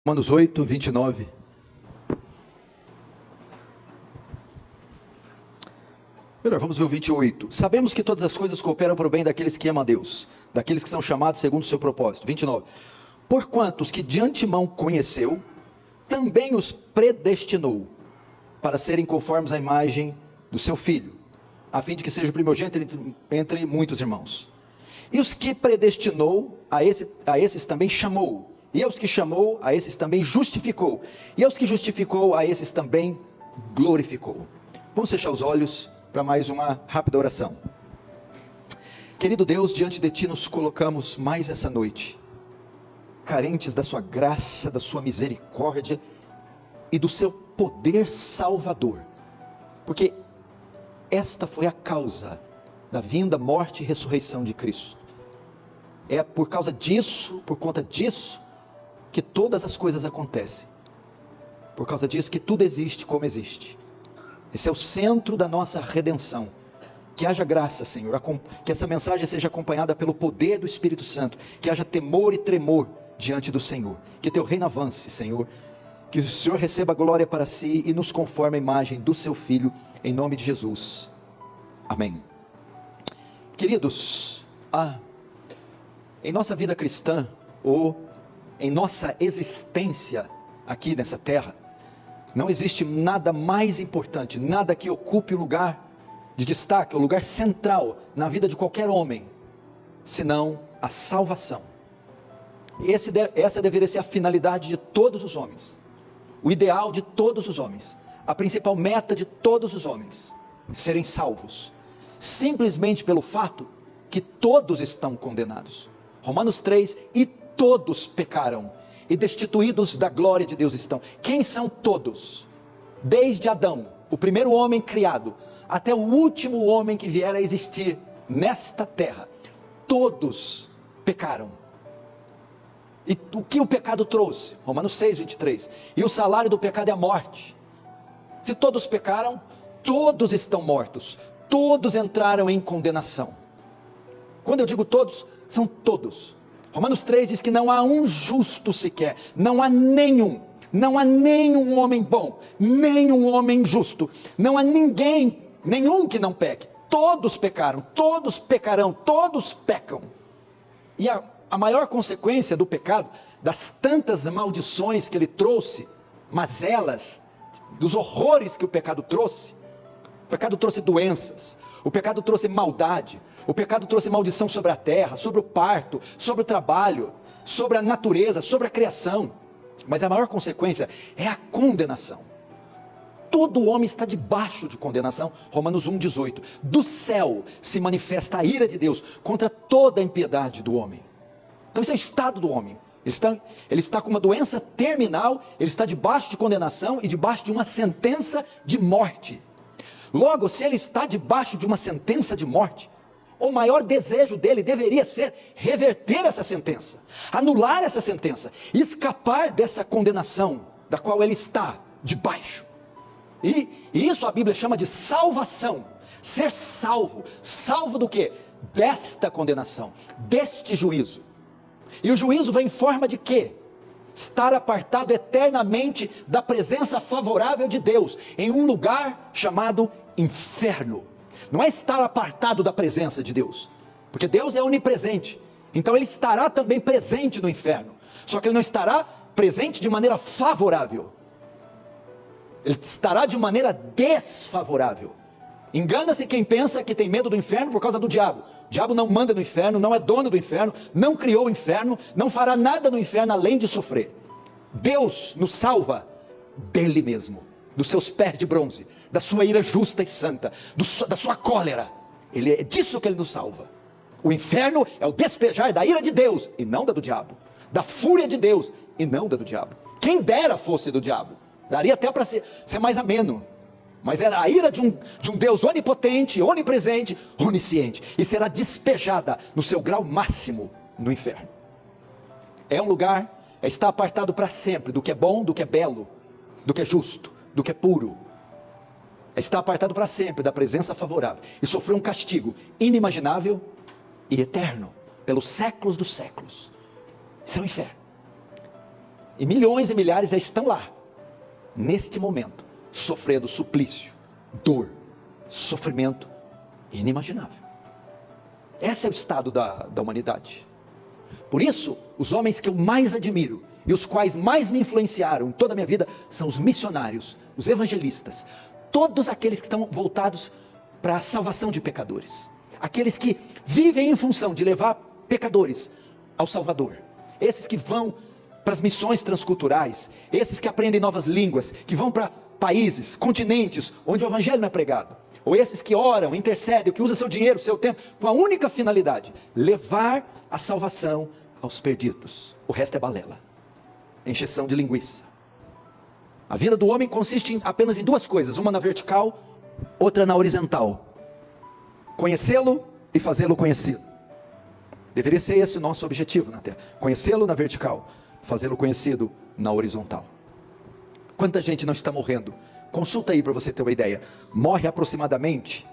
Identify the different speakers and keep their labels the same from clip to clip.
Speaker 1: Romanos 8, 29. Melhor, vamos ver o 28. Sabemos que todas as coisas cooperam para o bem daqueles que amam a Deus, daqueles que são chamados segundo o seu propósito. 29. Porquanto os que de antemão conheceu, também os predestinou para serem conformes à imagem do seu Filho, a fim de que seja o primogênito entre muitos irmãos. E os que predestinou, a esses também chamou. E aos que chamou, a esses também justificou. E aos que justificou, a esses também glorificou. Vamos fechar os olhos para mais uma rápida oração. Querido Deus, diante de Ti nos colocamos mais essa noite, carentes da Sua graça, da Sua misericórdia e do Seu poder salvador. Porque esta foi a causa da vinda, morte e ressurreição de Cristo. É por causa disso, por conta disso, que todas as coisas acontecem. Por causa disso que tudo existe como existe. Esse é o centro da nossa redenção. Que haja graça, Senhor, que essa mensagem seja acompanhada pelo poder do Espírito Santo, que haja temor e tremor diante do Senhor, que Teu reino avance, Senhor, que o Senhor receba glória para Si e nos conforme a imagem do Seu Filho, em nome de Jesus, amém. Queridos, em nossa vida cristã, ou em nossa existência aqui nessa terra, não existe nada mais importante, nada que ocupe o lugar de destaque, o lugar central na vida de qualquer homem, senão a salvação. Essa deveria ser a finalidade de todos os homens, o ideal de todos os homens, a principal meta de todos os homens, serem salvos, simplesmente pelo fato que todos estão condenados. Romanos 3, e todos pecaram, e destituídos da glória de Deus estão. Quem são todos? Desde Adão, o primeiro homem criado, até o último homem que vier a existir nesta terra, todos pecaram. E o que o pecado trouxe? Romanos 6, 23, e o salário do pecado é a morte. Se todos pecaram, todos estão mortos, todos entraram em condenação. Quando eu digo todos, são todos. Romanos 3 diz que não há um justo sequer, não há nenhum homem bom, nenhum homem justo, não há nenhum que não peque. Todos pecaram, todos pecarão, todos pecam. E a maior consequência do pecado, das tantas maldições que ele trouxe, mazelas, dos horrores que o pecado trouxe doenças, o pecado trouxe maldade, o pecado trouxe maldição sobre a terra, sobre o parto, sobre o trabalho, sobre a natureza, sobre a criação. Mas a maior consequência é a condenação. Todo homem está debaixo de condenação. Romanos 1, 18. Do céu se manifesta a ira de Deus contra toda a impiedade do homem. Então esse é o estado do homem. Ele está com uma doença terminal, ele está debaixo de condenação e debaixo de uma sentença de morte. Logo, se ele está debaixo de uma sentença de morte, o maior desejo dele deveria ser reverter essa sentença, anular essa sentença, escapar dessa condenação da qual ele está debaixo. E isso a Bíblia chama de salvação. Ser salvo. Salvo do quê? Desta condenação, deste juízo. E o juízo vem em forma de quê? Estar apartado eternamente da presença favorável de Deus, em um lugar chamado inferno. Não é estar apartado da presença de Deus, porque Deus é onipresente, então Ele estará também presente no inferno, só que Ele não estará presente de maneira favorável, Ele estará de maneira desfavorável. Engana-se quem pensa que tem medo do inferno por causa do diabo. O diabo não manda no inferno, não é dono do inferno, não criou o inferno, não fará nada no inferno além de sofrer. Deus nos salva dele mesmo, dos seus pés de bronze, da sua ira justa e santa, da sua cólera. É disso que Ele nos salva. O inferno é o despejar da ira de Deus e não da do diabo, da fúria de Deus e não da do diabo. Quem dera fosse do diabo, daria até para ser mais ameno, mas era a ira de um Deus onipotente, onipresente, onisciente, e será despejada no seu grau máximo no inferno. É um lugar, está apartado para sempre do que é bom, do que é belo, do que é justo, do que é puro. Está apartado para sempre da presença favorável e sofreu um castigo inimaginável e eterno pelos séculos dos séculos. Isso é o inferno. E milhões e milhares já estão lá, neste momento, sofrendo suplício, dor, sofrimento inimaginável. Esse é o estado da humanidade. Por isso, os homens que eu mais admiro e os quais mais me influenciaram em toda a minha vida são os missionários, os evangelistas, todos aqueles que estão voltados para a salvação de pecadores, aqueles que vivem em função de levar pecadores ao Salvador, esses que vão para as missões transculturais, esses que aprendem novas línguas, que vão para países, continentes onde o evangelho não é pregado, ou esses que oram, intercedem, que usam seu dinheiro, seu tempo, com a única finalidade, levar a salvação aos perdidos. O resto é balela, encheção de linguiça. A vida do homem consiste apenas em duas coisas, uma na vertical, outra na horizontal: conhecê-lo e fazê-lo conhecido. Deveria ser esse o nosso objetivo na terra, conhecê-lo na vertical, fazê-lo conhecido na horizontal. Quanta gente não está morrendo? Consulta aí para você ter uma ideia. Morre aproximadamente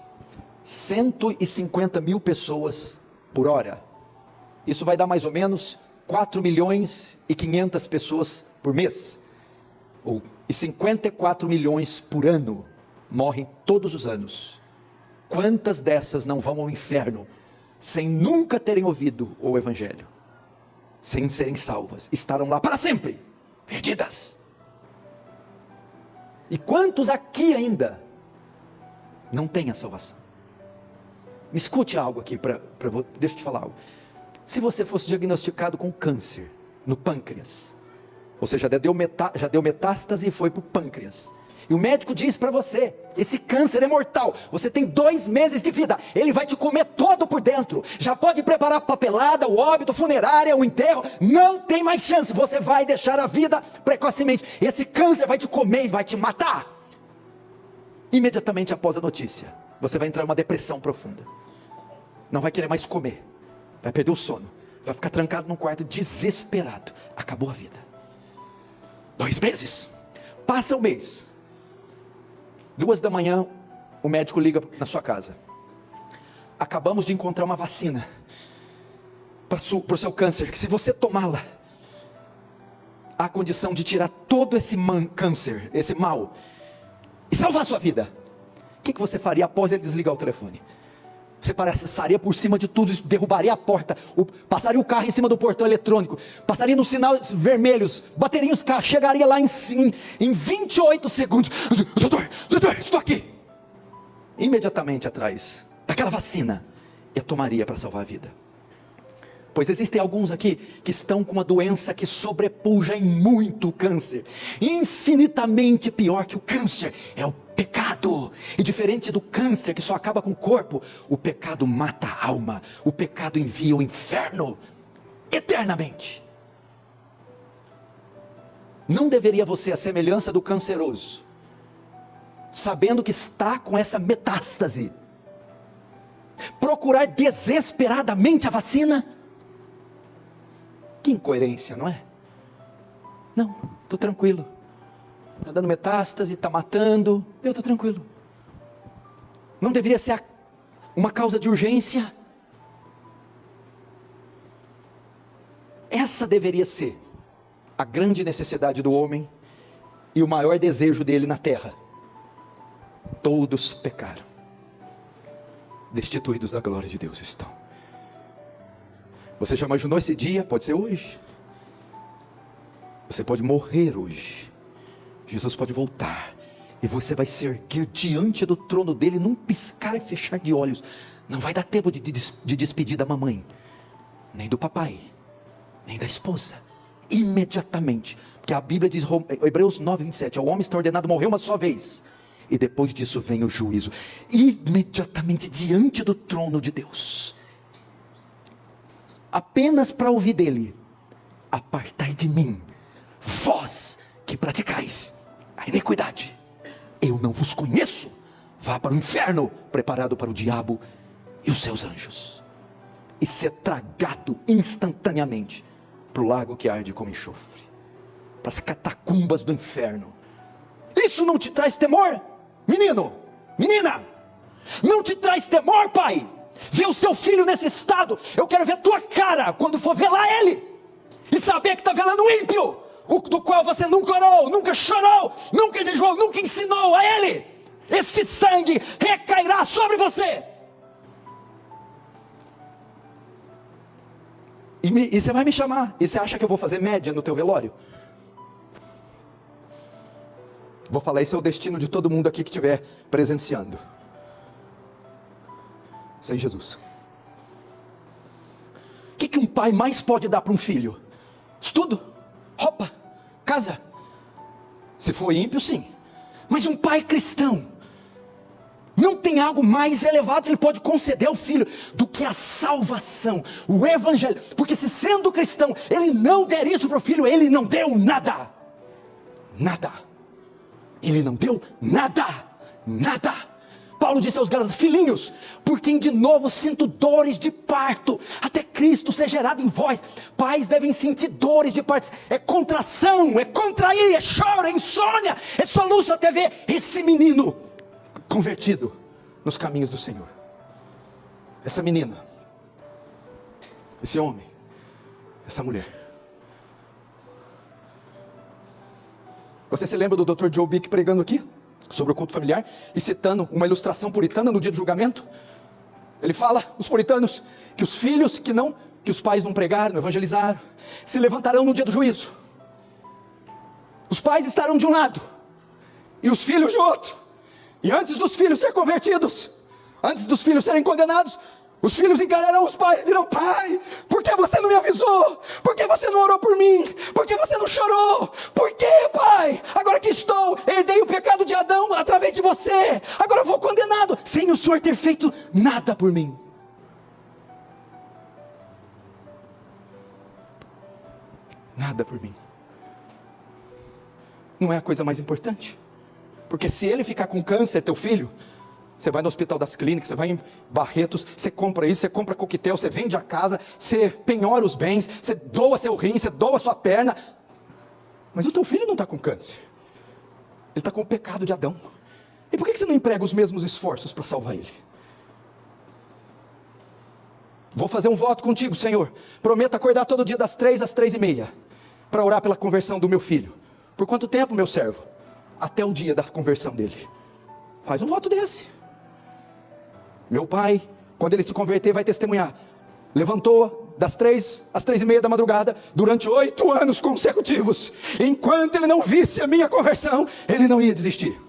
Speaker 1: 150 mil pessoas por hora. Isso vai dar mais ou menos 4 milhões e 500 pessoas por mês. E 54 milhões por ano morrem todos os anos. Quantas dessas não vão ao inferno sem nunca terem ouvido o evangelho? Sem serem salvas, estarão lá para sempre, perdidas. E quantos aqui ainda não têm a salvação? Me escute algo aqui, deixa eu te falar algo. Se você fosse diagnosticado com câncer no pâncreas, ou seja, já deu metástase e foi para o pâncreas, e o médico diz para você, esse câncer é mortal, você tem 2 meses de vida, ele vai te comer todo por dentro, já pode preparar a papelada, o óbito, funerária, o enterro, não tem mais chance, você vai deixar a vida precocemente, esse câncer vai te comer e vai te matar. Imediatamente após a notícia, você vai entrar em uma depressão profunda, não vai querer mais comer, vai perder o sono, vai ficar trancado num quarto desesperado, acabou a vida. 2 meses, passa um mês, 2 da manhã, o médico liga na sua casa: acabamos de encontrar uma vacina para o seu câncer, que se você tomá-la, há condição de tirar todo esse câncer, esse mal, e salvar a sua vida. O que você faria após ele desligar o telefone? Você passaria por cima de tudo, derrubaria a porta, passaria o carro em cima do portão eletrônico, passaria nos sinais vermelhos, bateria os carros, chegaria lá em 28 segundos. Doutor, estou aqui. Imediatamente atrás daquela vacina, eu tomaria para salvar a vida. Pois existem alguns aqui que estão com uma doença que sobrepuja em muito o câncer, infinitamente pior que o câncer, é o pecado. E diferente do câncer que só acaba com o corpo, o pecado mata a alma, o pecado envia o inferno eternamente. Não deveria você, a semelhança do canceroso, sabendo que está com essa metástase, procurar desesperadamente a vacina? Que incoerência, não é? Não, estou tranquilo. Está dando metástase, está matando, eu estou tranquilo. Não deveria ser uma causa de urgência? Essa deveria ser a grande necessidade do homem e o maior desejo dele na terra. Todos pecaram, destituídos da glória de Deus estão. Você já imaginou esse dia? Pode ser hoje. Você pode morrer hoje. Jesus pode voltar, e você vai se erguer diante do trono dele num piscar e fechar de olhos. Não vai dar tempo de despedir da mamãe, nem do papai, nem da esposa. Imediatamente, porque a Bíblia diz, Hebreus 9:27, o homem está ordenado morrer uma só vez, e depois disso vem o juízo. Imediatamente diante do trono de Deus, apenas para ouvir dele: apartai de mim, vós que praticais a iniquidade, eu não vos conheço. Vá para o inferno, preparado para o diabo e os seus anjos, e ser tragado instantaneamente para o lago que arde como enxofre, para as catacumbas do inferno. Isso não te traz temor, menino, menina? Não te traz temor, pai? Ver o seu filho nesse estado. Eu quero ver tua cara quando for velar ele, e saber que está velando um ímpio, do qual você nunca orou, nunca chorou, nunca jejuou, nunca ensinou a Ele, esse sangue recairá sobre você. E você vai me chamar, e você acha que eu vou fazer média no teu velório? Vou falar, esse é o destino de todo mundo aqui que estiver presenciando. Sem Jesus. O que um pai mais pode dar para um filho? Estudo, roupa, casa. Se for ímpio, sim. Mas um pai cristão não tem algo mais elevado que ele pode conceder ao filho do que a salvação, o evangelho. Porque se sendo cristão, ele não der isso para o filho, ele não deu nada. Nada. Ele não deu nada. Nada. Paulo disse aos Gálatas: filhinhos, por quem de novo sinto dores de parto, até Cristo ser gerado em vós. Pais devem sentir dores de parto. É contração, é contrair, é choro, é insônia, é soluço até ver esse menino convertido nos caminhos do Senhor. Essa menina, esse homem, essa mulher. Você se lembra do Dr. Joe Bick pregando aqui sobre o culto familiar e citando uma ilustração puritana no dia do julgamento? Ele fala, os puritanos, que os filhos que os pais não pregaram, não evangelizaram, se levantarão no dia do juízo. Os pais estarão de um lado e os filhos de outro. E antes dos filhos serem convertidos, antes dos filhos serem condenados, os filhos encararão os pais e dirão: pai, por que você não me avisou? Por que você não orou por mim? Por que você não chorou? Por que, pai? Agora que estou, herdei o pecado de Adão através de você, agora eu vou condenado, sem o Senhor ter feito nada por mim. Nada por mim. Não é a coisa mais importante? Porque se ele ficar com câncer, teu filho, você vai no Hospital das Clínicas, você vai em Barretos, você compra isso, você compra coquetel, você vende a casa, você penhora os bens, você doa seu rim, você doa sua perna. Mas o teu filho não está com câncer. Ele está com o pecado de Adão. E por que você não emprega os mesmos esforços para salvar ele? Vou fazer um voto contigo, Senhor. Prometo acordar todo dia das 3 às 3:30, para orar pela conversão do meu filho. Por quanto tempo, meu servo? Até o dia da conversão dele. Faz um voto desse. Meu pai, quando ele se converter, vai testemunhar. Levantou das 3 às 3:30 da madrugada, durante 8 anos consecutivos. Enquanto ele não visse a minha conversão, ele não ia desistir.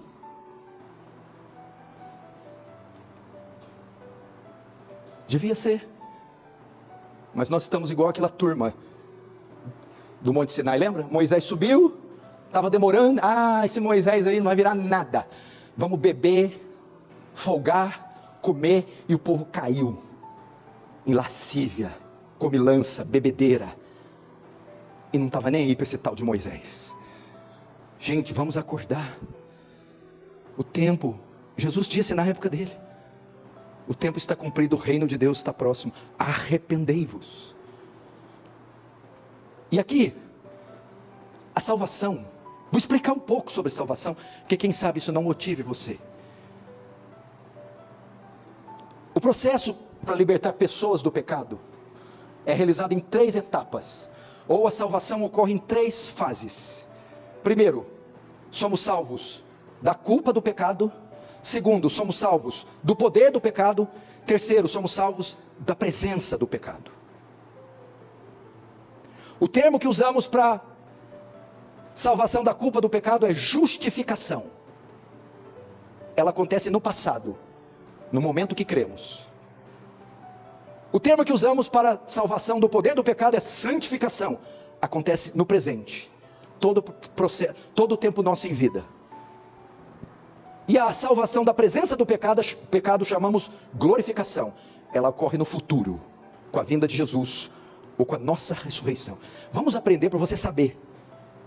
Speaker 1: Devia ser. Mas nós estamos igual aquela turma do Monte Sinai, lembra? Moisés subiu, estava demorando. Esse Moisés aí não vai virar nada. Vamos beber, folgar, comer. E o povo caiu em lascívia, comilança, bebedeira. E não estava nem aí para esse tal de Moisés. Gente, vamos acordar. O tempo, Jesus disse na época dele: o tempo está cumprido, o reino de Deus está próximo. Arrependei-vos. E aqui, a salvação. Vou explicar um pouco sobre salvação, porque quem sabe isso não motive você. O processo para libertar pessoas do pecado é realizado em 3 etapas. Ou a salvação ocorre em 3 fases. Primeiro, somos salvos da culpa do pecado. Segundo, somos salvos do poder do pecado. Terceiro, somos salvos da presença do pecado. O termo que usamos para salvação da culpa do pecado é justificação. Ela acontece no passado, no momento que cremos. O termo que usamos para salvação do poder do pecado é santificação. Acontece no presente, todo o tempo nosso em vida. E a salvação da presença do pecado chamamos glorificação. Ela ocorre no futuro, com a vinda de Jesus, ou com a nossa ressurreição. Vamos aprender para você saber.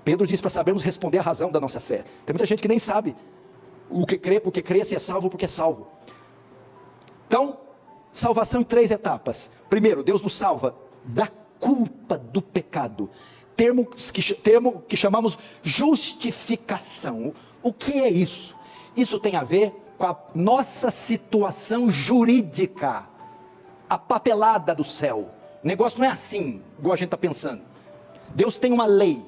Speaker 1: Pedro diz para sabermos responder a razão da nossa fé. Tem muita gente que nem sabe o que crê, porque crê, se é salvo, porque é salvo. Então, salvação em 3 etapas. Primeiro, Deus nos salva da culpa do pecado. Termo que chamamos justificação. O que é isso? Isso tem a ver com a nossa situação jurídica, a papelada do céu. O negócio não é assim, igual a gente está pensando. Deus tem uma lei.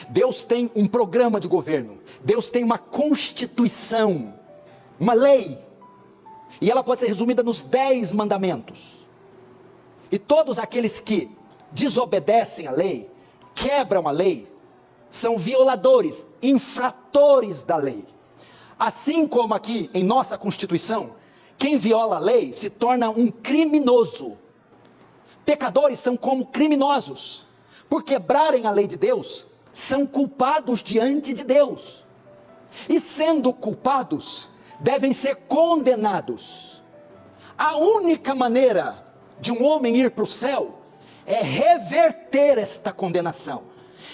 Speaker 1: Deus tem um programa de governo, Deus tem uma constituição, uma lei, e ela pode ser resumida nos 10 mandamentos. E todos aqueles que desobedecem a lei, quebram a lei, são violadores, infratores da lei. Assim como aqui em nossa Constituição, quem viola a lei se torna um criminoso. Pecadores são como criminosos, por quebrarem a lei de Deus, são culpados diante de Deus. E sendo culpados, devem ser condenados. A única maneira de um homem ir para o céu é reverter esta condenação,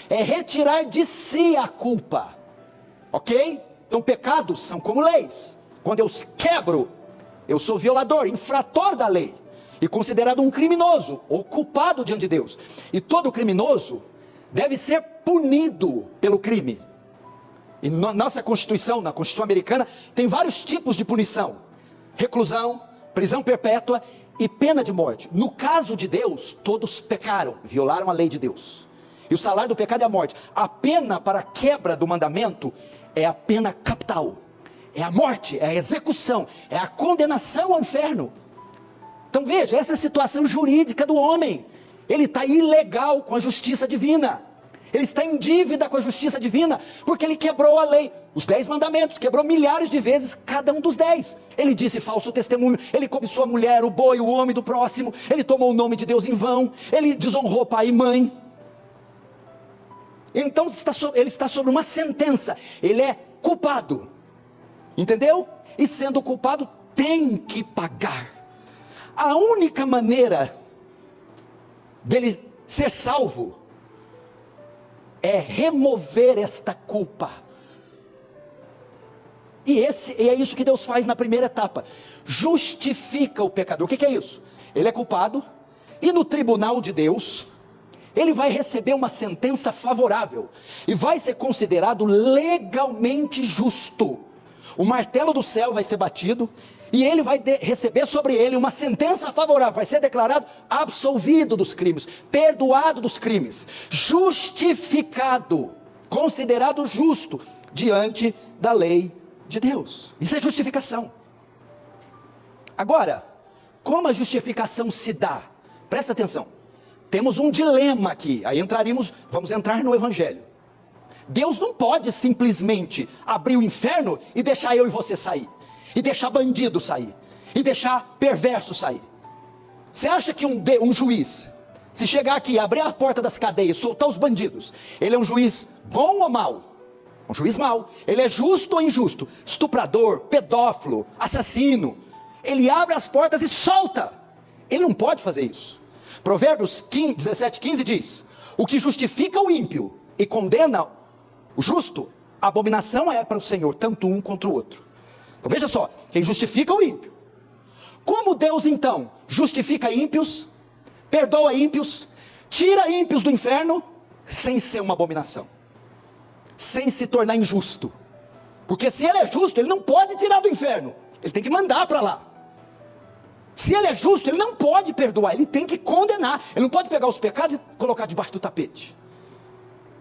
Speaker 1: é retirar de si a culpa, ok? Então pecados são como leis. Quando eu quebro, eu sou violador, infrator da lei, e considerado um criminoso, ou culpado diante de Deus. E todo criminoso deve ser punido pelo crime. E nossa Constituição, na Constituição americana, tem vários tipos de punição: reclusão, prisão perpétua e pena de morte. No caso de Deus, todos pecaram, violaram a lei de Deus, e o salário do pecado é a morte. A pena para a quebra do mandamento é a pena capital, é a morte, é a execução, é a condenação ao inferno. Então veja, essa é a situação jurídica do homem. Ele está ilegal com a justiça divina, ele está em dívida com a justiça divina, porque ele quebrou a lei, os 10 mandamentos, quebrou milhares de vezes cada um dos 10. Ele disse falso testemunho, ele cobiçou a mulher, o boi, o homem do próximo, ele tomou o nome de Deus em vão, ele desonrou pai e mãe. Então ele está sobre uma sentença, ele é culpado, entendeu? E sendo culpado, tem que pagar. A única maneira dele ser salvo é remover esta culpa. E é isso que Deus faz na primeira etapa: justifica o pecador. O que é isso? Ele é culpado, e no tribunal de Deus, ele vai receber uma sentença favorável, e vai ser considerado legalmente justo. O martelo do céu vai ser batido, e ele vai receber sobre ele uma sentença favorável, vai ser declarado absolvido dos crimes, perdoado dos crimes, justificado, considerado justo diante da lei de Deus. Isso é justificação. Agora, como a justificação se dá? Presta atenção, temos um dilema aqui, aí vamos entrar no Evangelho. Deus não pode simplesmente abrir o inferno e deixar eu e você sair, e deixar bandido sair, e deixar perverso sair. Você acha que um juiz, se chegar aqui, abrir a porta das cadeias, soltar os bandidos, ele é um juiz bom ou mau? Um juiz mau. Ele é justo ou injusto? Estuprador, pedófilo, assassino. Ele abre as portas e solta. Ele não pode fazer isso. Provérbios 17:15 diz: o que justifica o ímpio e condena o justo, a abominação é para o Senhor, tanto um contra o outro. Então veja só, quem justifica o ímpio. Como Deus então justifica ímpios, perdoa ímpios, tira ímpios do inferno, sem ser uma abominação, sem se tornar injusto? Porque se ele é justo, ele não pode tirar do inferno, ele tem que mandar para lá. Se ele é justo, ele não pode perdoar, ele tem que condenar. Ele não pode pegar os pecados e colocar debaixo do tapete.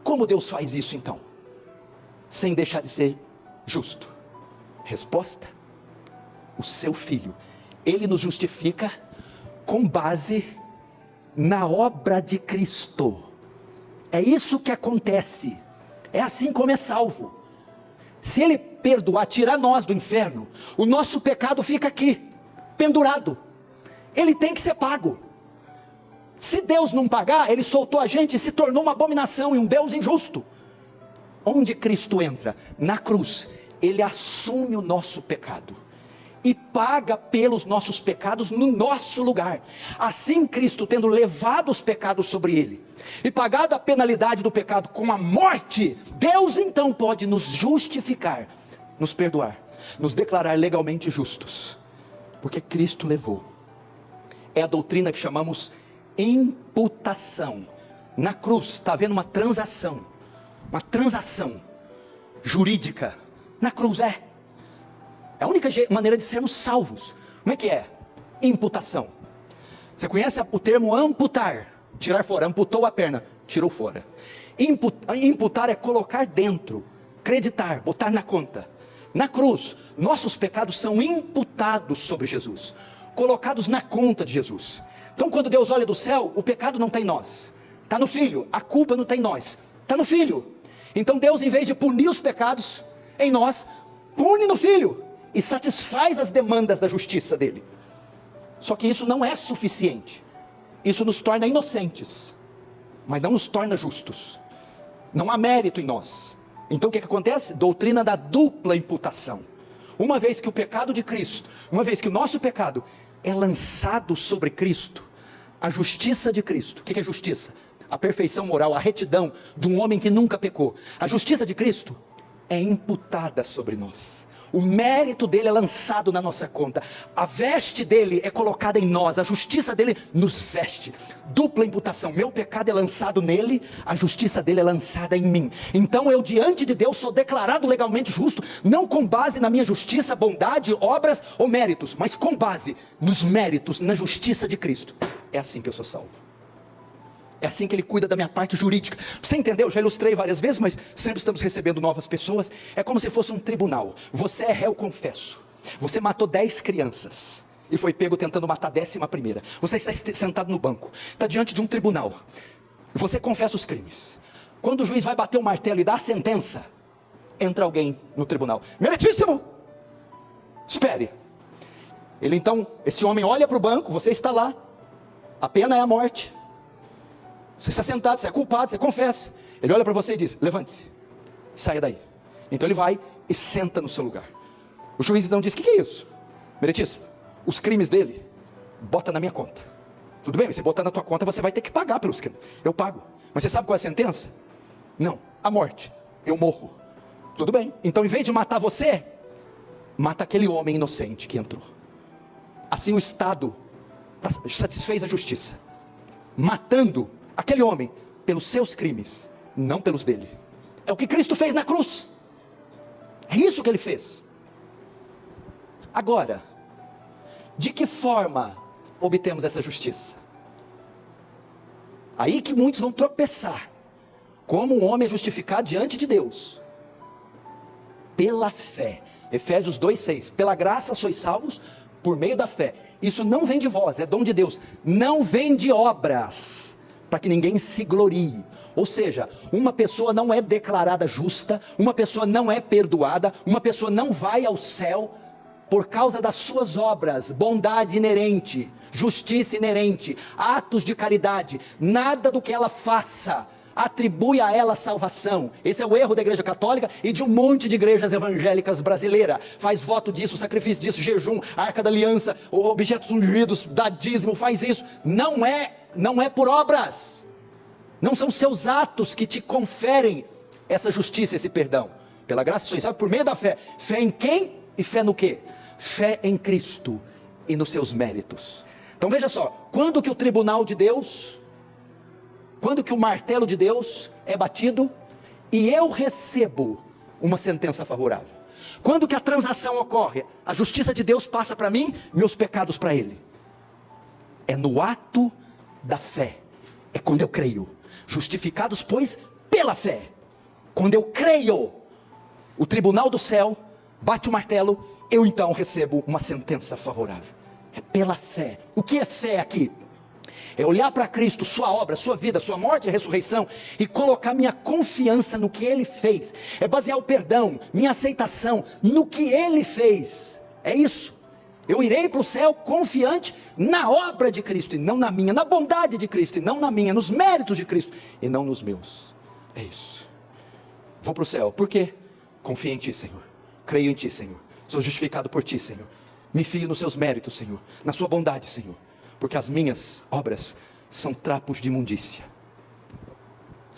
Speaker 1: Como Deus faz isso então, sem deixar de ser justo? Resposta: o seu Filho. Ele nos justifica com base na obra de Cristo. É isso que acontece. É assim como é salvo. Se ele perdoar, tirar nós do inferno, o nosso pecado fica aqui, pendurado. Ele tem que ser pago. Se Deus não pagar, ele soltou a gente e se tornou uma abominação e um Deus injusto. Onde Cristo entra? Na cruz. Ele assume o nosso pecado e paga pelos nossos pecados no nosso lugar. Assim, Cristo, tendo levado os pecados sobre ele e pagado a penalidade do pecado com a morte, Deus então pode nos justificar, nos perdoar, nos declarar legalmente justos, porque Cristo levou. É a doutrina que chamamos imputação. Na cruz está havendo uma transação jurídica. Na cruz é a única maneira de sermos salvos. Como é que é? Imputação. Você conhece o termo amputar? Tirar fora. Amputou a perna, tirou fora.
Speaker 2: Imputar é colocar dentro, acreditar, botar na conta. Na cruz, nossos pecados são imputados sobre Jesus, colocados na conta de Jesus. Então quando Deus olha do céu, o pecado não está em nós, está no Filho. A culpa não está em nós, está no Filho. Então Deus, em vez de punir os pecados em nós, pune no Filho e satisfaz as demandas da justiça dele. Só que isso não é suficiente. Isso nos torna inocentes, mas não nos torna justos. Não há mérito em nós. Então o que acontece? Doutrina da dupla imputação. Uma vez que o pecado de Cristo, uma vez que o nosso pecado é lançado sobre Cristo, a justiça de Cristo. O que é justiça? A perfeição moral, a retidão de um homem que nunca pecou. A justiça de Cristo é imputada sobre nós. O mérito dele é lançado na nossa conta. A veste dele é colocada em nós. A justiça dele nos veste. Dupla imputação. Meu pecado é lançado nele, a justiça dele é lançada em mim. Então eu diante de Deus sou declarado legalmente justo, não com base na minha justiça, bondade, obras ou méritos, mas com base nos méritos, na justiça de Cristo. É assim que eu sou salvo. É assim que ele cuida da minha parte jurídica. Você entendeu? Já ilustrei várias vezes, mas sempre estamos recebendo novas pessoas. É como se fosse um tribunal. Você é réu confesso. Você matou 10 crianças e foi pego tentando matar a 11ª. Você está sentado no banco, está diante de um tribunal. Você confessa os crimes. Quando o juiz vai bater o martelo e dar a sentença, entra alguém no tribunal. Meritíssimo! Espere. Ele então, esse homem olha para o banco, você está lá. A pena é a morte. Você está sentado, você é culpado, você confessa. Ele olha para você e diz: levante-se, saia daí. Então ele vai e senta no seu lugar. O juiz então diz: o que é isso? Meritíssimo, os crimes dele, bota na minha conta. Tudo bem, se botar na tua conta, você vai ter que pagar pelos crimes. Eu pago. Mas você sabe qual é a sentença? Não, a morte. Eu morro. Tudo bem, então em vez de matar você, mata aquele homem inocente que entrou. Assim o Estado satisfez a justiça, matando aquele homem pelos seus crimes, não pelos dele. É o que Cristo fez na cruz. É isso que ele fez. Agora, de que forma obtemos essa justiça? Aí que muitos vão tropeçar. Como um homem é justificado diante de Deus? Pela fé. Efésios 2:6. Pela graça sois salvos por meio da fé. Isso não vem de vós, é dom de Deus. Não vem de obras, para que ninguém se glorie. Ou seja, uma pessoa não é declarada justa, uma pessoa não é perdoada, uma pessoa não vai ao céu por causa das suas obras, bondade inerente, justiça inerente, atos de caridade. Nada do que ela faça atribui a ela salvação. Esse é o erro da Igreja Católica e de um monte de igrejas evangélicas brasileiras. Faz voto disso, sacrifício disso, jejum, arca da aliança, objetos ungidos, dá dízimo, faz isso. Não é por obras. Não são seus atos que te conferem essa justiça, esse perdão. Pela graça sois salvos por meio da fé. Fé em quem e fé no quê? Fé em Cristo e nos seus méritos. Então veja só, quando que o tribunal de Deus, quando que o martelo de Deus é batido e eu recebo uma sentença favorável? Quando que a transação ocorre? A justiça de Deus passa para mim, meus pecados para Ele. É no ato da fé. É quando eu creio. Justificados, pois, pela fé. Quando eu creio, o tribunal do céu bate o martelo, eu então recebo uma sentença favorável. É pela fé. O que é fé aqui? É olhar para Cristo, sua obra, sua vida, sua morte e ressurreição, e colocar minha confiança no que Ele fez. É basear o perdão, minha aceitação no que Ele fez. É isso. Eu irei para o céu confiante na obra de Cristo e não na minha, na bondade de Cristo e não na minha, nos méritos de Cristo e não nos meus. É isso. Vou para o céu, por quê? Confio em Ti, Senhor. Creio em Ti, Senhor. Sou justificado por Ti, Senhor. Me fio nos Seus méritos, Senhor. Na Sua bondade, Senhor. Porque as minhas obras são trapos de imundícia.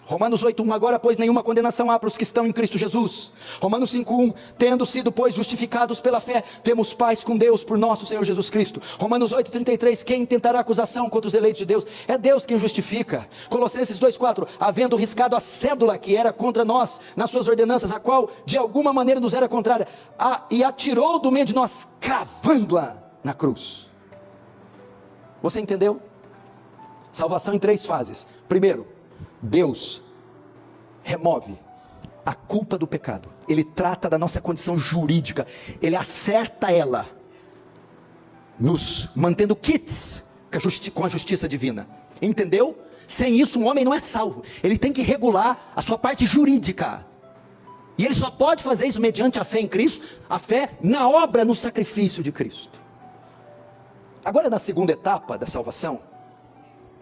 Speaker 2: Romanos 8:1, agora pois nenhuma condenação há para os que estão em Cristo Jesus. Romanos 5:1, tendo sido pois justificados pela fé, temos paz com Deus por nosso Senhor Jesus Cristo. Romanos 8:33, quem tentará acusação contra os eleitos de Deus? É Deus quem justifica. Colossenses 2:4, havendo riscado a cédula que era contra nós, nas suas ordenanças, a qual de alguma maneira nos era contrária, e atirou do meio de nós, cravando-a na cruz. Você entendeu? Salvação em 3 fases. Primeiro, Deus remove a culpa do pecado. Ele trata da nossa condição jurídica. Ele acerta ela, nos mantendo quites com a justiça divina. Entendeu? Sem isso um homem não é salvo. Ele tem que regular a sua parte jurídica. E ele só pode fazer isso mediante a fé em Cristo, a fé na obra, no sacrifício de Cristo. Agora, na segunda etapa da salvação,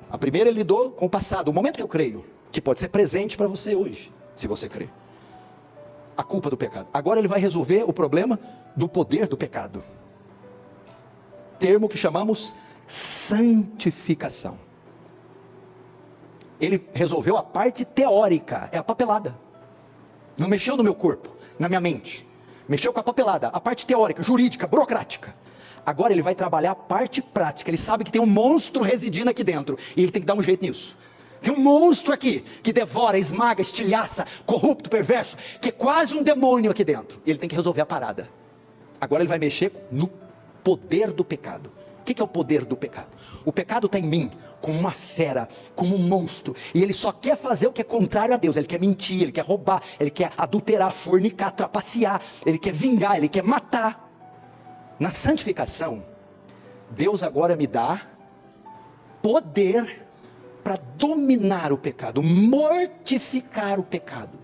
Speaker 2: a primeira ele lidou com o passado, o momento que eu creio, que pode ser presente para você hoje, se você crer. A culpa do pecado. Agora ele vai resolver o problema do poder do pecado. Termo que chamamos santificação. Ele resolveu a parte teórica, é a papelada. Não mexeu no meu corpo, na minha mente. Mexeu com a papelada, a parte teórica, jurídica, burocrática. Agora ele vai trabalhar a parte prática. Ele sabe que tem um monstro residindo aqui dentro, e ele tem que dar um jeito nisso. Tem um monstro aqui, que devora, esmaga, estilhaça, corrupto, perverso, que é quase um demônio aqui dentro. E ele tem que resolver a parada. Agora ele vai mexer no poder do pecado. O que é o poder do pecado? O pecado está em mim, como uma fera, como um monstro, e ele só quer fazer o que é contrário a Deus. Ele quer mentir, ele quer roubar, ele quer adulterar, fornicar, trapacear, ele quer vingar, ele quer matar. Na santificação, Deus agora me dá poder para dominar o pecado, mortificar o pecado.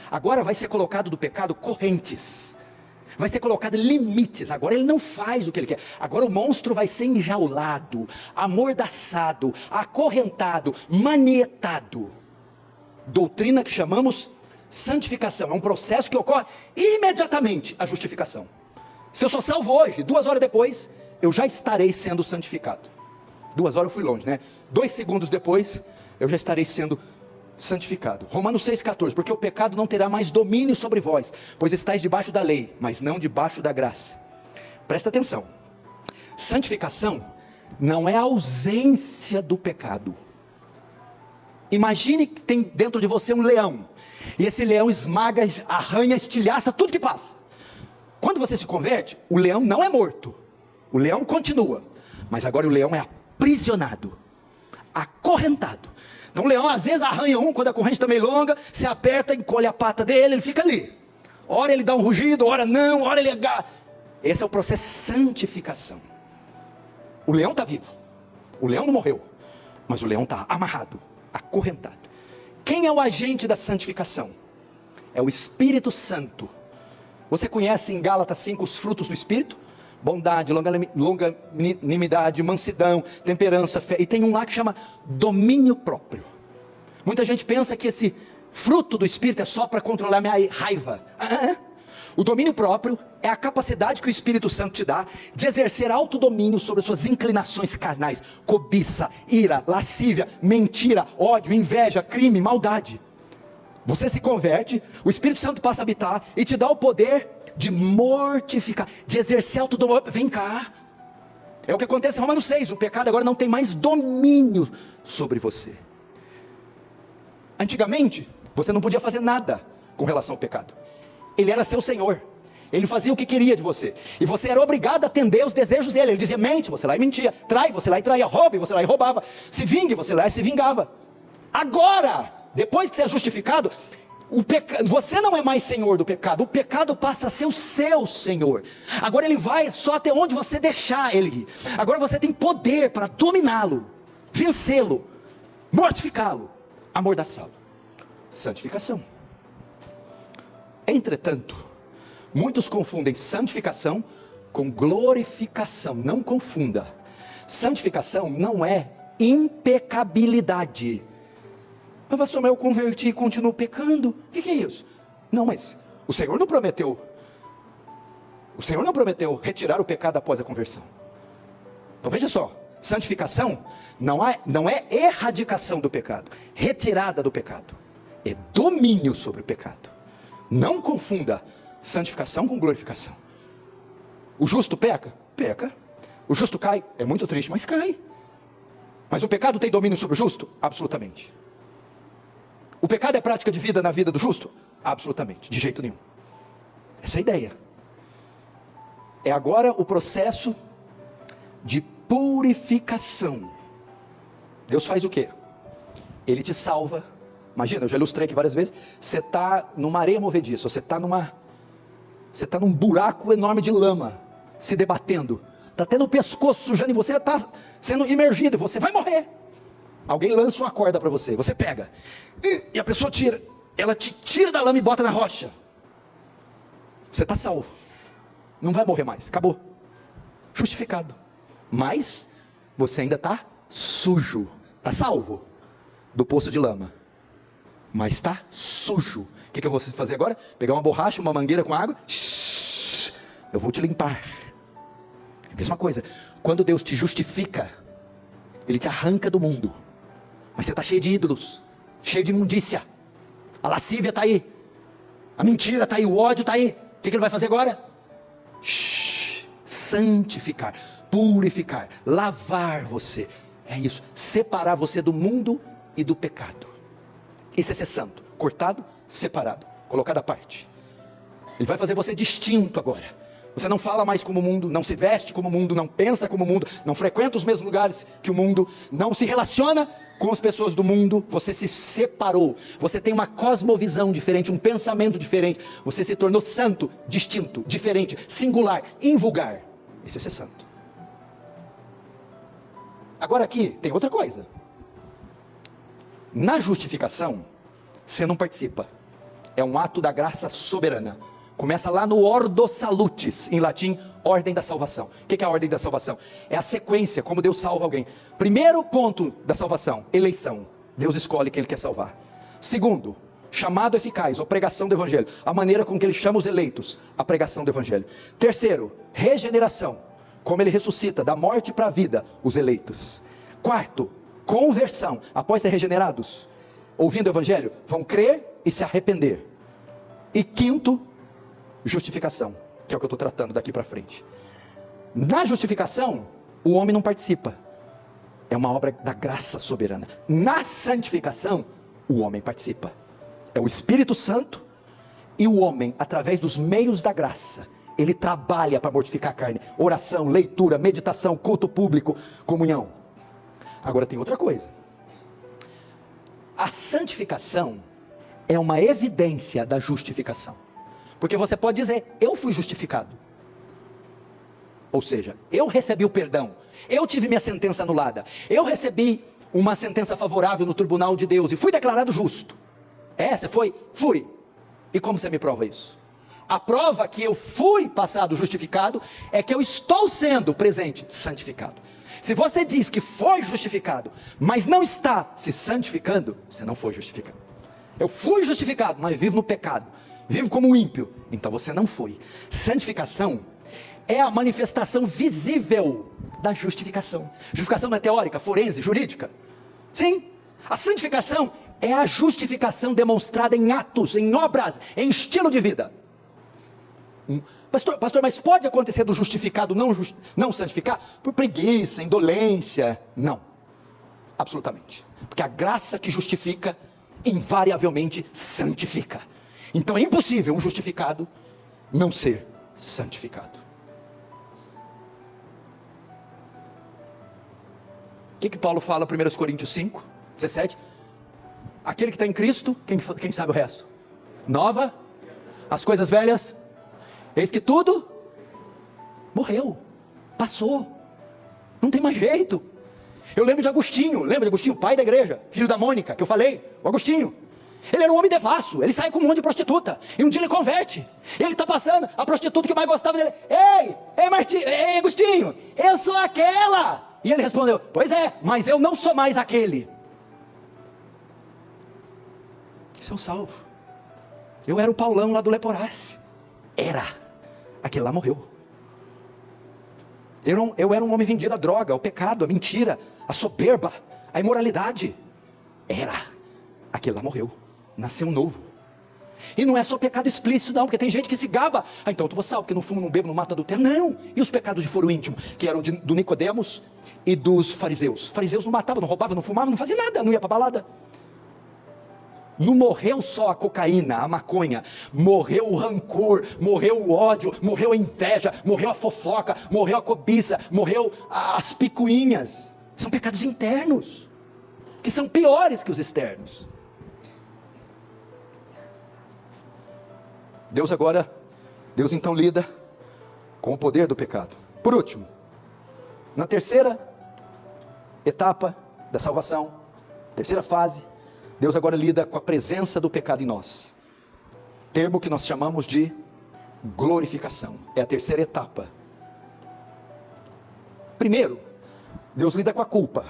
Speaker 2: Agora vai ser colocado do pecado correntes, vai ser colocado limites. Agora ele não faz o que ele quer. Agora o monstro vai ser enjaulado, amordaçado, acorrentado, manietado. Doutrina que chamamos santificação. É um processo que ocorre imediatamente a justificação. Se eu sou salvo hoje, 2 horas depois, eu já estarei sendo santificado. 2 horas eu fui longe, né? 2 segundos depois, eu já estarei sendo santificado. Romanos 6,14, porque o pecado não terá mais domínio sobre vós, pois estáis debaixo da lei, mas não debaixo da graça. Presta atenção. Santificação não é a ausência do pecado. Imagine que tem dentro de você um leão, e esse leão esmaga, arranha, estilhaça, tudo que passa. Quando você se converte, o leão não é morto, o leão continua, mas agora o leão é aprisionado, acorrentado. Então o leão às vezes arranha quando a corrente está meio longa, você aperta, encolhe a pata dele, ele fica ali. Ora ele dá um rugido, ora não, ora ele agarra. Esse é o processo de santificação. O leão está vivo, o leão não morreu, mas o leão está amarrado, acorrentado. Quem é o agente da santificação? É o Espírito Santo. Você conhece em Gálatas 5 os frutos do Espírito? Bondade, longanimidade, mansidão, temperança, fé. E tem um lá que chama domínio próprio. Muita gente pensa que esse fruto do Espírito é só para controlar minha raiva. O domínio próprio é a capacidade que o Espírito Santo te dá de exercer autodomínio sobre as suas inclinações carnais. Cobiça, ira, lascívia, mentira, ódio, inveja, crime, maldade. Você se converte, o Espírito Santo passa a habitar e te dá o poder de mortificar, de exercer autodomínio. Vem cá. É o que acontece em Romanos 6. O pecado agora não tem mais domínio sobre você. Antigamente, você não podia fazer nada com relação ao pecado. Ele era seu senhor. Ele fazia o que queria de você. E você era obrigado a atender os desejos dele. Ele dizia, mente, você lá e mentia. Trai, você lá e traía. Roube, você lá e roubava. Se vingue, você lá e se vingava. Agora, depois que você é justificado, você não é mais senhor do pecado. O pecado passa a ser o seu senhor. Agora ele vai só até onde você deixar ele ir. Agora você tem poder para dominá-lo, vencê-lo, mortificá-lo, amordaçá-lo. Santificação. Entretanto, muitos confundem santificação com glorificação. Não confunda. Santificação não é impecabilidade. Mas pastor, eu converti e continuo pecando. O que é isso? Não, mas o Senhor não prometeu. O Senhor não prometeu retirar o pecado após a conversão. Então veja só, santificação não é erradicação do pecado, retirada do pecado, é domínio sobre o pecado. Não confunda santificação com glorificação. O justo peca? Peca. O justo cai? É muito triste, mas cai. Mas o pecado tem domínio sobre o justo? Absolutamente. O pecado é prática de vida na vida do justo? Absolutamente, de jeito nenhum. Essa é a ideia. É agora o processo de purificação. Deus faz o quê? Ele te salva,
Speaker 1: Imagina, eu já ilustrei aqui várias vezes, você está numa areia movediça, você está num buraco enorme de lama, se debatendo, está tendo o pescoço sujando e você está sendo imergido, e você vai morrer. Alguém lança uma corda para você, você pega, e a pessoa tira, ela te tira da lama e bota na rocha. Você está salvo, não vai morrer mais, acabou, justificado. Mas você ainda está sujo, está salvo do poço de lama, mas está sujo. O que eu vou fazer agora? Pegar uma borracha, uma mangueira com água, eu vou te limpar. É a mesma coisa, quando Deus te justifica, Ele te arranca do mundo, mas você está cheio de ídolos, cheio de imundícia, a lascívia está aí, a mentira está aí, o ódio está aí. O que Ele vai fazer agora? Santificar, purificar, lavar você. É isso, separar você do mundo e do pecado. Esse é ser santo, cortado, separado, colocado à parte. Ele vai fazer você distinto agora. Você não fala mais como o mundo, não se veste como o mundo, não pensa como o mundo, não frequenta os mesmos lugares que o mundo, não se relaciona com as pessoas do mundo. Você se separou, você tem uma cosmovisão diferente, um pensamento diferente. Você se tornou santo, distinto, diferente, singular, invulgar. Isso é ser santo. Agora aqui tem outra coisa. Na justificação, você não participa. É um ato da graça soberana. Começa lá no Ordo Salutis, em latim, ordem da salvação. O que é a ordem da salvação? É a sequência, como Deus salva alguém. Primeiro ponto da salvação, eleição. Deus escolhe quem Ele quer salvar. Segundo, chamado eficaz, ou pregação do Evangelho. A maneira com que Ele chama os eleitos, a pregação do Evangelho. Terceiro, regeneração. Como Ele ressuscita da morte para a vida os eleitos. Quarto, conversão. Após ser regenerados, ouvindo o Evangelho, vão crer e se arrepender. E quinto, justificação, que é o que eu estou tratando daqui para frente. Na justificação, o homem não participa. É uma obra da graça soberana. Na santificação, o homem participa. É o Espírito Santo e o homem, através dos meios da graça, ele trabalha para mortificar a carne. Oração, leitura, meditação, culto público, comunhão. Agora tem outra coisa. A santificação é uma evidência da justificação. Porque você pode dizer, eu fui justificado. Ou seja, eu recebi o perdão, eu tive minha sentença anulada, eu recebi uma sentença favorável no tribunal de Deus e fui declarado justo. Você foi? Fui. E como você me prova isso? A prova que eu fui passado justificado é que eu estou sendo presente santificado. Se você diz que foi justificado, mas não está se santificando, você não foi justificado. Eu fui justificado, mas vivo no pecado, vivo como um ímpio, então você não foi. Santificação é a manifestação visível da justificação. Justificação não é teórica, forense, jurídica. Sim, a santificação é a justificação demonstrada em atos, em obras, em estilo de vida. Pastor, mas pode acontecer do justificado não santificar? Por preguiça, indolência? Não, absolutamente. Porque a graça que justifica, invariavelmente santifica. Então é impossível um justificado não ser santificado. O que Paulo fala em 1 Coríntios 5, 17? Aquele que está em Cristo, quem sabe o resto? Nova, as coisas velhas, eis que tudo morreu, passou, não tem mais jeito. Eu lembro de Agostinho, lembra de Agostinho, pai da igreja, filho da Mônica, que eu falei, o Agostinho. Ele era um homem devasso, ele sai com um monte de prostituta, e um dia ele converte, ele está passando, a prostituta que mais gostava dele, ei Agostinho, eu sou aquela. E ele respondeu, pois é, mas eu não sou mais aquele. Isso é um salvo. Eu era o Paulão lá do Leporace. Aquele lá morreu. Eu era um homem vendido à droga, ao pecado, à mentira, à soberba, à imoralidade. Aquele lá morreu. Nasceu um novo. E não é só pecado explícito não, porque tem gente que se gaba. Então eu vou salvo, porque não fumo, não bebo, não mato, adultério. Não, e os pecados de foro íntimo, que eram do Nicodemos e dos fariseus. Os fariseus não matavam, não roubavam, não fumavam, não faziam nada, não ia para balada. Não morreu só a cocaína, a maconha, morreu o rancor, morreu o ódio, morreu a inveja, morreu a fofoca, morreu a cobiça, morreu as picuinhas. São pecados internos, que são piores que os externos.
Speaker 2: Deus então lida com o poder do pecado. Por último, na terceira etapa da salvação, terceira fase, Deus agora lida com a presença do pecado em nós. Termo que nós chamamos de glorificação. É a terceira etapa. Primeiro, Deus lida com a culpa.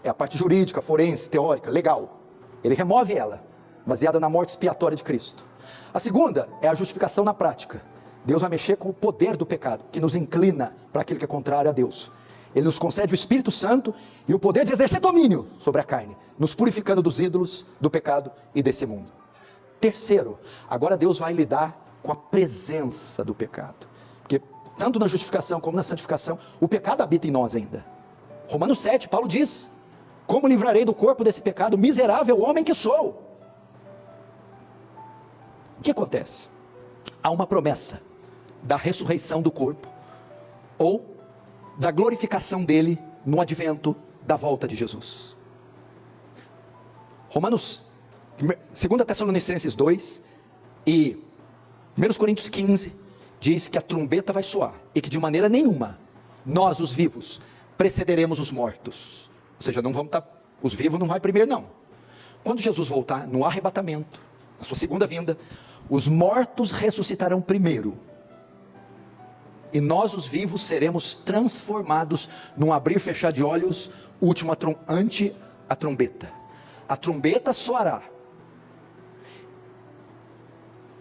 Speaker 2: É a parte jurídica, forense, teórica, legal. Ele remove ela, baseada na morte expiatória de Cristo. A segunda é a justificação na prática. Deus vai mexer com o poder do pecado, que nos inclina para aquilo que é contrário a Deus. Ele nos concede o Espírito Santo e o poder de exercer domínio sobre a carne, nos purificando dos ídolos, do pecado e desse mundo. Terceiro, agora Deus vai lidar com a presença do pecado. Porque tanto na justificação como na santificação, o pecado habita em nós ainda. Romanos 7, Paulo diz: como livrarei do corpo desse pecado, miserável homem que sou? O que acontece? Há uma promessa da ressurreição do corpo, ou da glorificação dele no advento da volta de Jesus. Romanos, 2 Tessalonicenses 2 e 1 Coríntios 15 diz que a trombeta vai soar e que de maneira nenhuma nós, os vivos, precederemos os mortos. Ou seja, não vamos estar, os vivos não vai primeiro não. Quando Jesus voltar no arrebatamento, na sua segunda vinda, os mortos ressuscitarão primeiro. E nós, os vivos, seremos transformados num abrir e fechar de olhos, último ante a trombeta. A trombeta soará.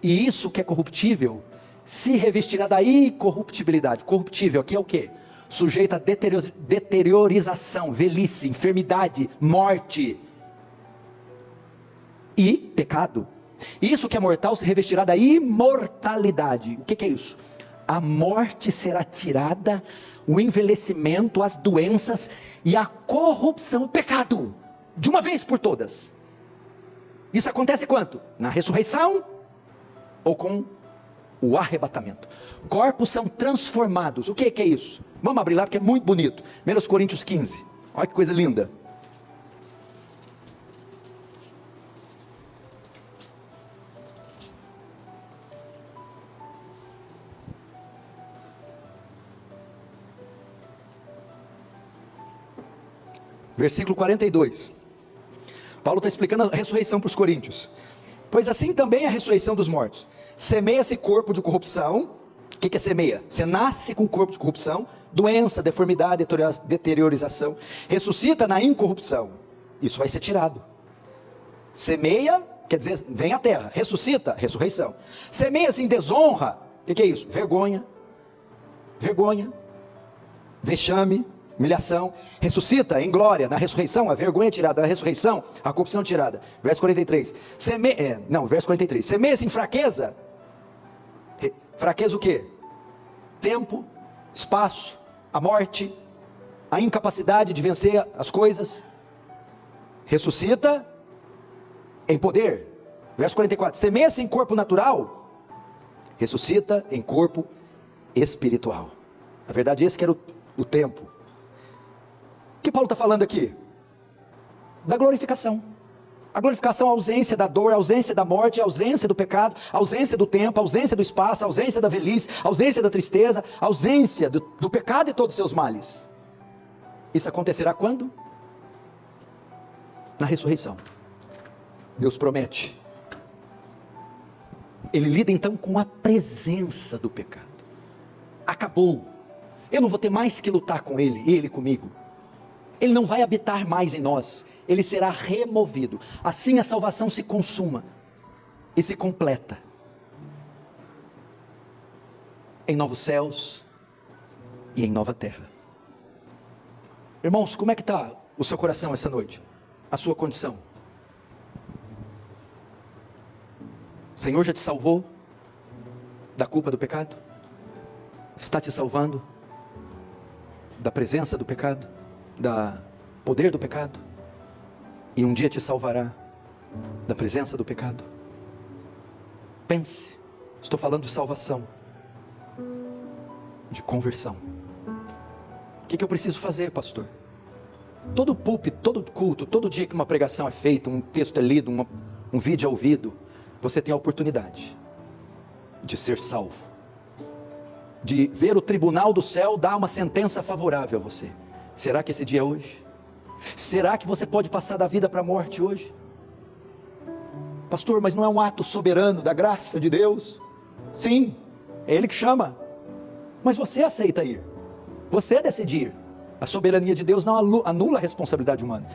Speaker 2: E isso que é corruptível se revestirá da incorruptibilidade. Corruptível aqui é o quê? Sujeito a deteriorização, velhice, enfermidade, morte e pecado. Isso que é mortal se revestirá da imortalidade. O que é isso? A morte será tirada, o envelhecimento, as doenças e a corrupção, o pecado, de uma vez por todas. Isso acontece quando? Na ressurreição ou com o arrebatamento. Corpos são transformados. O que é isso? Vamos abrir lá porque é muito bonito. 1 Coríntios 15. Olha que coisa linda. Versículo 42. Paulo está explicando a ressurreição para os coríntios. Pois assim também é a ressurreição dos mortos. Semeia-se corpo de corrupção. O que é semeia? Você nasce com corpo de corrupção, doença, deformidade, deteriorização. Ressuscita na incorrupção. Isso vai ser tirado. Semeia, quer dizer, vem à terra. Ressuscita, ressurreição. Semeia-se em desonra. O que é isso? Vergonha. Vergonha. Vexame. Humilhação. Ressuscita em glória, na ressurreição, a vergonha tirada, na ressurreição, a corrupção tirada. Verso 43. Verso 43. Semeia-se em fraqueza. Fraqueza o quê? Tempo, espaço, a morte, a incapacidade de vencer as coisas. Ressuscita em poder. Verso 44. Semeia-se em corpo natural. Ressuscita em corpo espiritual. Na verdade, esse que era o tempo. O que Paulo está falando aqui? Da glorificação. A glorificação é a ausência da dor, a ausência da morte, a ausência do pecado, a ausência do tempo, a ausência do espaço, a ausência da velhice, a ausência da tristeza, a ausência do pecado e todos os seus males. Isso acontecerá quando? Na ressurreição. Deus promete. Ele lida então com a presença do pecado. Acabou. Eu não vou ter mais que lutar com ele, e ele comigo. Ele não vai habitar mais em nós. Ele será removido. Assim a salvação se consuma e se completa em novos céus e em nova terra. Irmãos, como é que está o seu coração essa noite? A sua condição? O Senhor já te salvou da culpa do pecado? Está te salvando da presença do pecado, da poder do pecado? E um dia te salvará da presença do pecado? Pense, estou falando de salvação, de conversão. O que eu preciso fazer, pastor? Todo púlpito, todo culto, todo dia que uma pregação é feita, um texto é lido, um vídeo é ouvido, você tem a oportunidade
Speaker 1: de ser salvo, de ver o tribunal do céu dar uma sentença favorável a você. Será que esse dia é hoje? Será que você pode passar da vida para a morte hoje? Pastor, mas não é um ato soberano da graça de Deus? Sim, é Ele que chama, mas você aceita ir, você decide ir. A soberania de Deus não anula a responsabilidade humana.